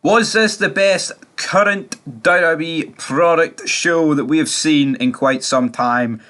Was this the best current WWE product show that we have seen in quite some time?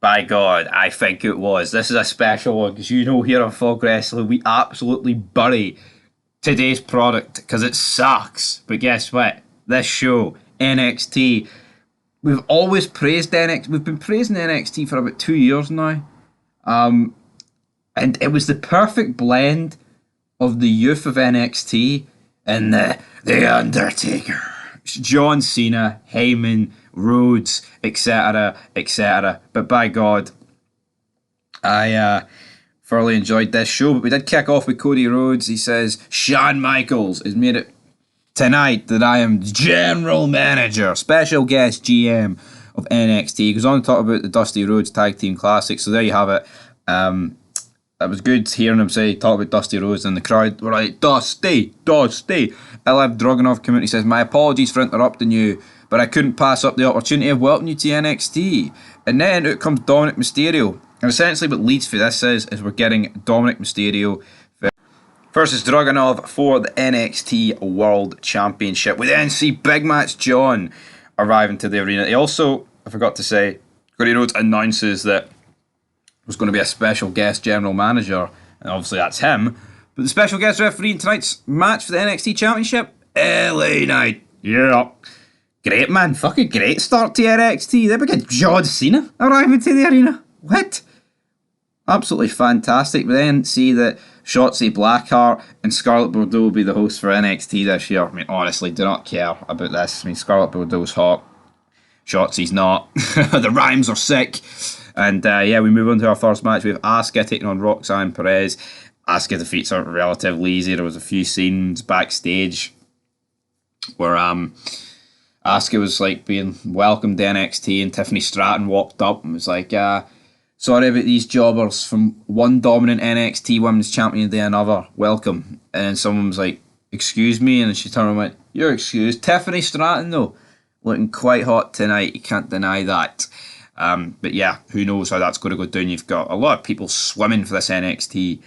By God, I think it was. This is a special one because you know here on Fog Wrestling we absolutely bury today's product because it sucks. But guess what? This show, NXT, we've always praised NXT. We've been praising NXT for about 2 years now. And it was the perfect blend of the youth of NXT and the Undertaker, John Cena, Heyman, Rhodes, etc., etc. But by God, I thoroughly enjoyed this show. But we did kick off with Cody Rhodes. He says Shawn Michaels has made it tonight that I am general manager, special guest GM of NXT. He goes on to talk about the Dusty Rhodes Tag Team Classic. So there you have it. It was good hearing him talk about Dusty Rhodes, and the crowd were like, Dusty, Dusty. Ilya Dragunov came out and he says, my apologies for interrupting you, but I couldn't pass up the opportunity of welcoming you to NXT. And then out comes Dominic Mysterio. And essentially what leads for this is we're getting Dominic Mysterio versus Dragunov for the NXT World Championship. We then see Big Match John arriving to the arena. He also, I forgot to say, Cody Rhodes announces that was going to be a special guest general manager, and obviously that's him. But the special guest referee in tonight's match for the NXT Championship, LA Knight. Yeah. Great, man. Fucking great start to NXT. Then we get John Cena arriving to the arena. What? Absolutely fantastic. We then see that Shotzi Blackheart and Scarlett Bordeaux will be the hosts for NXT this year. I mean, honestly, do not care about this. I mean, Scarlett Bordeaux's hot. Shotzi's not. The rhymes are sick. And we move on to our first match. We have Asuka taking on Roxanne Perez. Asuka defeats her relatively easy. There was a few scenes backstage where Asuka was like being welcomed to NXT, and Tiffany Stratton walked up and was like, sorry about these jobbers from one dominant NXT Women's Champion to another. Welcome. And then someone was like, excuse me? And she turned and went, you're excused. Tiffany Stratton, though, looking quite hot tonight. You can't deny that. But yeah, who knows how that's going to go down. You've got a lot of people swimming for this NXT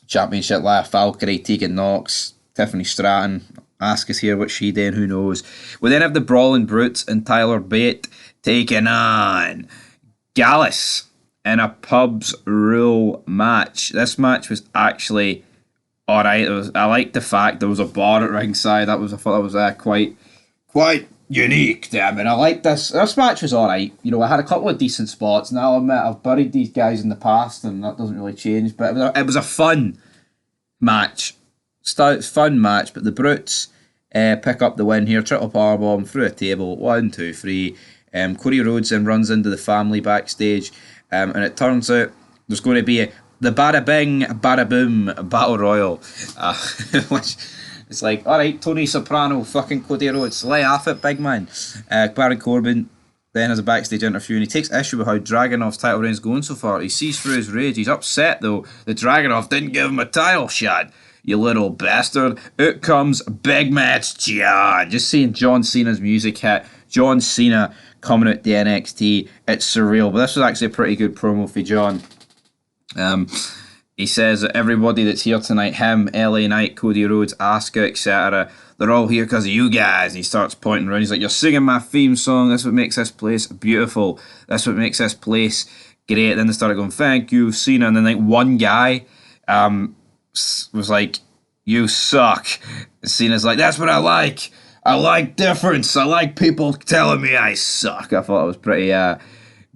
Championship. Laya Valkyrie, Tegan Knox, Tiffany Stratton. Asuka's here, what she did, who knows. We then have the Brawling Brutes and Tyler Bate taking on Gallus in a Pubs Rule match. This match was actually alright. I liked the fact there was a bar at ringside. I thought that was quite unique. Damn it, I like this. This match was alright. You know, I had a couple of decent spots, and I'll admit I've buried these guys in the past, and that doesn't really change. But it was a fun match. Fun match. But the Brutes pick up the win here. Triple powerbomb through a table. 1, 2, 3. Cody Rhodes then runs into the family backstage, and it turns out there's going to be the Bada Bing, Bada Boom Battle Royal, which. It's like, alright, Tony Soprano, fucking Cody Rhodes, lay off it, big man. Baron Corbin then has a backstage interview, and he takes issue with how Dragunov's title reign's going so far. He sees through his rage. He's upset, though, that Dragunov didn't give him a title shot. You little bastard. Out comes Big Match John. Just seeing John Cena's music hit. John Cena coming out the NXT. It's surreal, but this was actually a pretty good promo for John. He says that everybody that's here tonight, him, LA Knight, Cody Rhodes, Asuka, etc., they're all here because of you guys. And he starts pointing around. He's like, you're singing my theme song. That's what makes this place beautiful. That's what makes this place great. Then they started going, thank you, Cena. And then like one guy was like, you suck. And Cena's like, that's what I like. I like difference. I like people telling me I suck. I thought it was pretty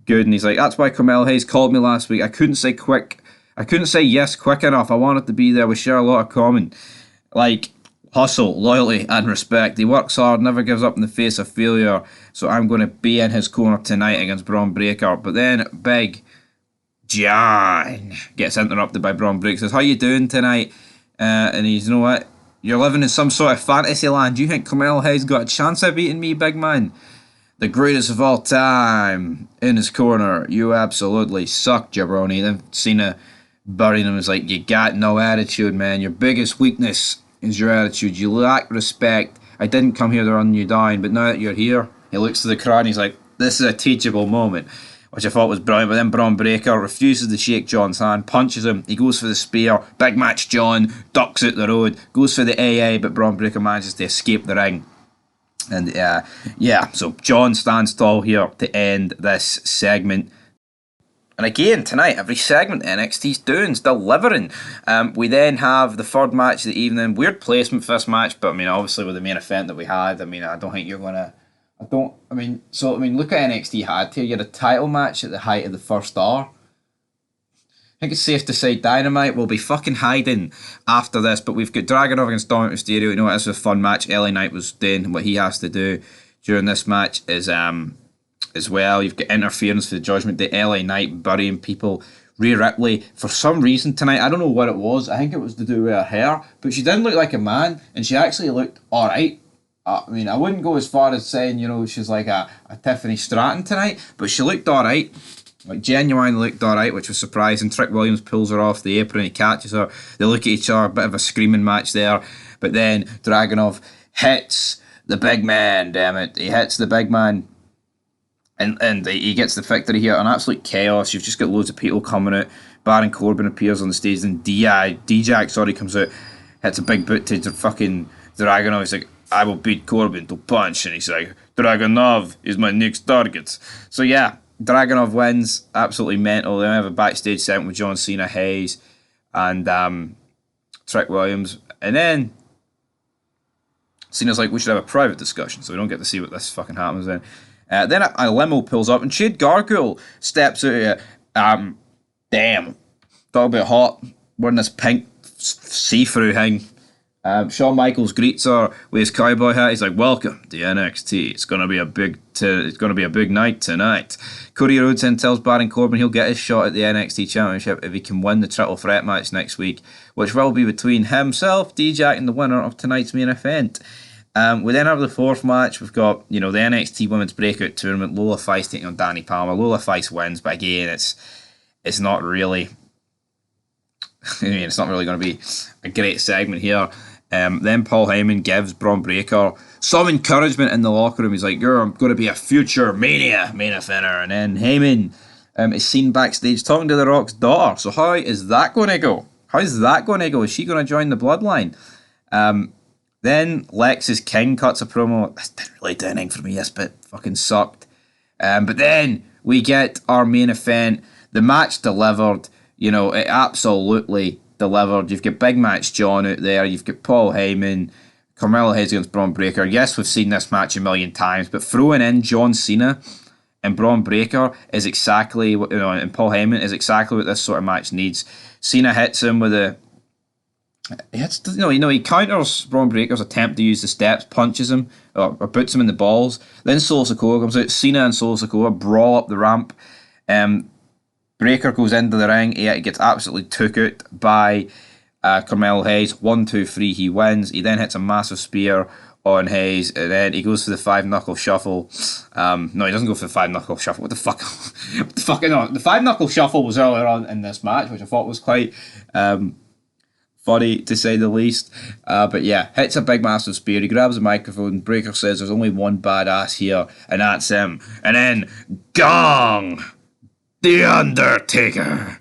good. And he's like, that's why Carmel Hayes called me last week. I couldn't say yes quick enough. I wanted to be there. We share a lot of common. Like, hustle, loyalty, and respect. He works hard, never gives up in the face of failure. So I'm going to be in his corner tonight against Braun Breaker. But then Big John gets interrupted by Braun Breaker. Says, how you doing tonight? And he's, you know what? You're living in some sort of fantasy land. Do you think Carmel Hayes got a chance of beating me, big man? The greatest of all time in his corner. You absolutely suck, jabroni. Then Cena burying him is like, you got no attitude, man. Your biggest weakness is your attitude. You lack respect. I didn't come here to run you down, but now that you're here, he looks to the crowd and he's like, this is a teachable moment. which I thought was brilliant. But then Braun Breaker refuses to shake John's hand, punches him. He goes for the spear. Big match John ducks out the road, goes for the AA, but Braun Breaker manages to escape the ring. And so John stands tall here to end this segment. And again, tonight, every segment NXT's doing is delivering. We then have the third match of the evening. Weird placement for this match, but I mean, obviously with the main event that we had, I mean, I don't think you're going to... look at NXT had here. You had a title match at the height of the first hour. I think it's safe to say Dynamite will be fucking hiding after this, but we've got Dragunov against Dominic Mysterio. You know, this was a fun match. LA Knight was doing what he has to do during this match is as well. You've got interference for the Judgment Day. LA Knight burying people. Rhea Ripley, for some reason tonight, I don't know what it was. I think it was to do with her hair, but she didn't look like a man, and she actually looked alright. I mean, I wouldn't go as far as saying, you know, she's like a Tiffany Stratton tonight, but she looked alright. Like, genuinely looked alright, which was surprising. Trick Williams pulls her off the apron, he catches her. They look at each other, a bit of a screaming match there. But then Dragunov hits the big man, damn it. He hits the big man. And he gets the victory here. An absolute chaos. You've just got loads of people coming out. Baron Corbin appears on the stage, and D-Jack comes out, hits a big boot to fucking Dragunov. He's like, I will beat Corbin to punch. And he's like, Dragunov is my next target. So yeah, Dragunov wins. Absolutely mental. They have a backstage segment with John Cena, Hayes, and Trick Williams. And then Cena's like, we should have a private discussion, so we don't get to see what this fucking happens then. Then a limo pulls up, and Jade Gargoyle steps out here. Damn. Talk about hot. Wearing this pink see-through thing. Shawn Michaels greets her with his cowboy hat. He's like, welcome to NXT. It's gonna be a big night tonight. Cody Rhodes then tells Baron Corbin he'll get his shot at the NXT Championship if he can win the triple threat match next week, which will be between himself, D-Jack, and the winner of tonight's main event. We then have the fourth match. We've got, the NXT Women's Breakout Tournament. Lola Feist taking on Danny Palmer. Lola Feist wins, but again, it's not really... it's not really going to be a great segment here. Then Paul Heyman gives Braun Breaker some encouragement in the locker room. He's like, you're going to be a future Mania main eventer. And then Heyman is seen backstage talking to The Rock's daughter. So how is that going to go? How's that going to go? Is she going to join the Bloodline? Then Lexus King cuts a promo. This didn't really do anything for me. This bit fucking sucked. But then we get our main event. The match delivered. It absolutely delivered. You've got Big Match John out there. You've got Paul Heyman. Carmelo Hayes against Braun Breaker. Yes, we've seen this match a million times, but throwing in John Cena and Braun Breaker is exactly what, and Paul Heyman is exactly what this sort of match needs. Cena hits him with a... He counters Braun Breaker's attempt to use the steps, punches him, or puts him in the balls. Then Solo Sikoa comes out. Cena and Solo Sikoa brawl up the ramp. Breaker goes into the ring. He gets absolutely took out by Carmelo Hayes. 1, 2, 3, he wins. He then hits a massive spear on Hayes, and then he goes for the 5-knuckle shuffle. No, he doesn't go for the 5-knuckle shuffle. What the fuck? No, the 5-knuckle shuffle was earlier on in this match, which I thought was quite... funny to say the least. But yeah, hits a big massive spear. He grabs a microphone. Breaker says there's only one badass here, and that's him. And then gong! The Undertaker.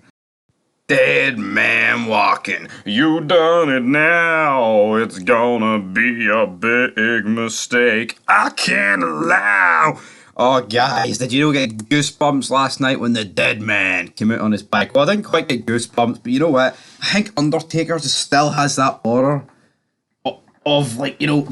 Dead man walking. You done it now. It's gonna be a big mistake. I can't allow. Oh, guys, did you get goosebumps last night when the dead man came out on his bike? Well, I didn't quite get goosebumps, but you know what? I think Undertaker just still has that aura of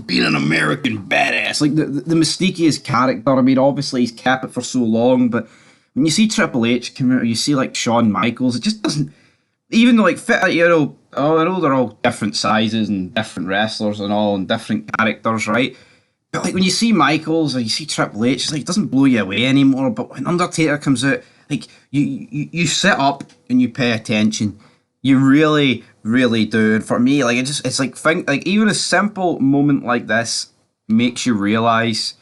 being an American badass. Like, the mystique of his character. I mean, obviously, he's kept it for so long, but when you see Triple H come out, or you see, Shawn Michaels, it just doesn't... Even though, I know they're all different sizes and different wrestlers and all, and different characters, right? But when you see Michaels or you see Triple H, it doesn't blow you away anymore. But when Undertaker comes out, you sit up and you pay attention. You really, really do. And for me, even a simple moment like this makes you realise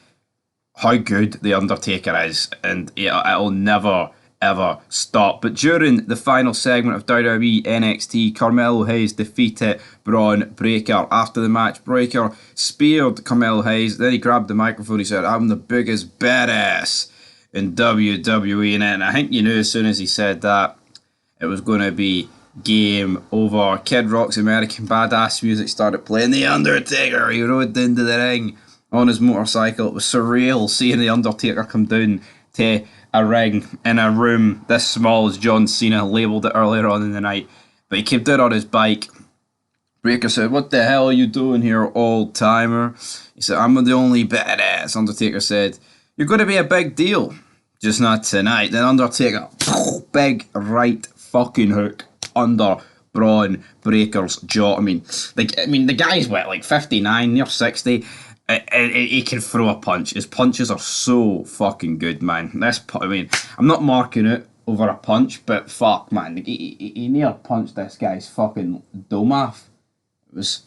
how good the Undertaker is, and it'll never ever stop. But during the final segment of WWE NXT, Carmelo Hayes defeated Braun Breaker. After the match, Breaker speared Carmelo Hayes. Then he grabbed the microphone. He said, "I'm the biggest badass in WWE. And I think you knew as soon as he said that it was going to be game over. Kid Rock's American Badass music started playing. The Undertaker, he rode into the ring on his motorcycle. It was surreal seeing the Undertaker come down to a ring in a room this small, as John Cena labelled it earlier on in the night. But he came down on his bike. Breaker said, "What the hell are you doing here, old timer?" He said, "I'm the only badass." Undertaker said, "You're going to be a big deal, just not tonight." Then Undertaker, big right fucking hook under Braun Breaker's jaw. I mean, the guy's what, like 59, near 60. He can throw a punch. His punches are so fucking good, man. I'm not marking it over a punch, but fuck, man, he near punched this guy's fucking dome off. It was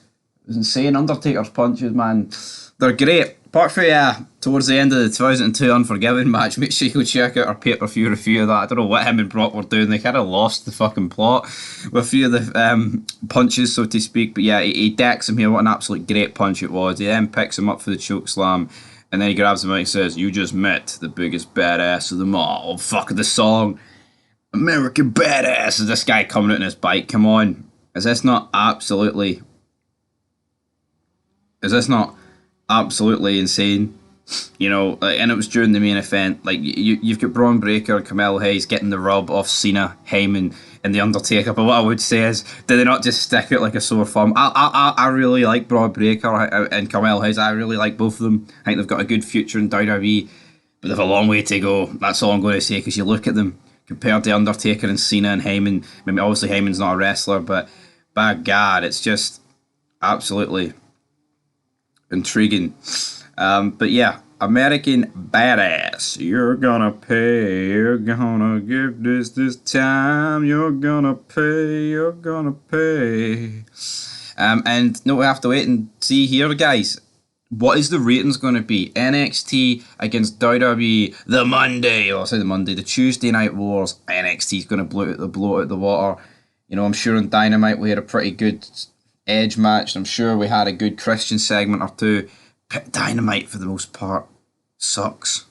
insane. Undertaker's punches, man, they're great. Apart from towards the end of the 2002 Unforgiven match, make sure you go check out our pay-per-view review of that. I don't know what him and Brock were doing. They kind of lost the fucking plot with a few of the punches, so to speak. But yeah, he decks him here. What an absolute great punch it was. He then picks him up for the choke slam, and then he grabs him and he says, "You just met the biggest badass of them all." Oh, fuck the song. American Badass. Is this guy coming out on his bike? Come on. Is this not absolutely insane? You know, and it was during the main event. Like, you've got Braun Breaker and Carmelo Hayes getting the rub off Cena, Heyman, and The Undertaker. But what I would say is, did they not just stick out like a sore thumb? I really like Braun Breaker and Carmelo Hayes. I really like both of them. I think they've got a good future in WWE, but they've a long way to go. That's all I'm going to say, because you look at them compared to Undertaker and Cena and Heyman. I mean, obviously Heyman's not a wrestler, but by God, it's just absolutely intriguing. But yeah, American Badass. You're gonna pay. You're gonna give this time. You're gonna pay. You're gonna pay. And no, we have to wait and see here, guys. What is the ratings going to be? NXT against WWE the Monday. Well, I say the Monday. The Tuesday Night Wars. NXT is going to blow out the water. You know, I'm sure on Dynamite we had a pretty good Edge match. I'm sure we had a good Christian segment or two. Dynamite, for the most part, sucks.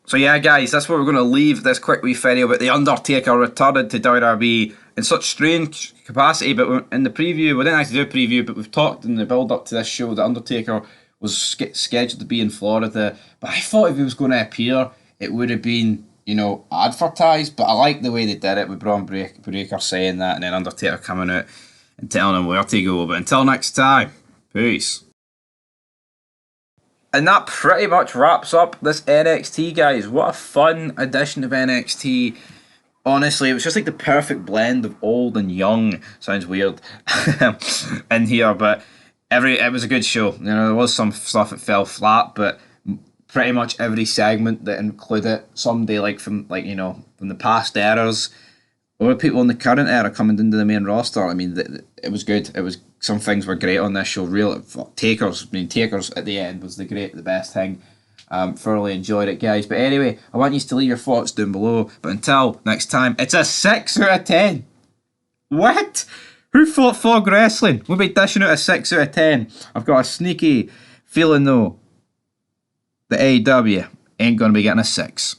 So yeah, guys, that's where we're going to leave this quick wee video about The Undertaker returning to WWE in such strange capacity. But in the preview, we didn't actually do a preview, but we've talked in the build-up to this show that Undertaker was scheduled to be in Florida. But I thought if he was going to appear, it would have been, you know, advertised. But I like the way they did it, with Braun Breaker saying that, and then Undertaker coming out and telling him where to go. But until next time, peace. And that pretty much wraps up this NXT, guys. What a fun edition of NXT. Honestly, it was just like the perfect blend of old and young. Sounds weird in here, but it was a good show. You know, there was some stuff that fell flat, but pretty much every segment that included somebody from the past eras or people in the current era coming into the main roster. I mean, it was good. Some things were great on this show. Takers at the end was the best thing. Thoroughly enjoyed it, guys. But anyway, I want you to leave your thoughts down below. But until next time, it's a 6 out of 10. What? Who thought Fog Wrestling would be dishing out a 6 out of 10? I've got a sneaky feeling though that AEW ain't going to be getting a 6.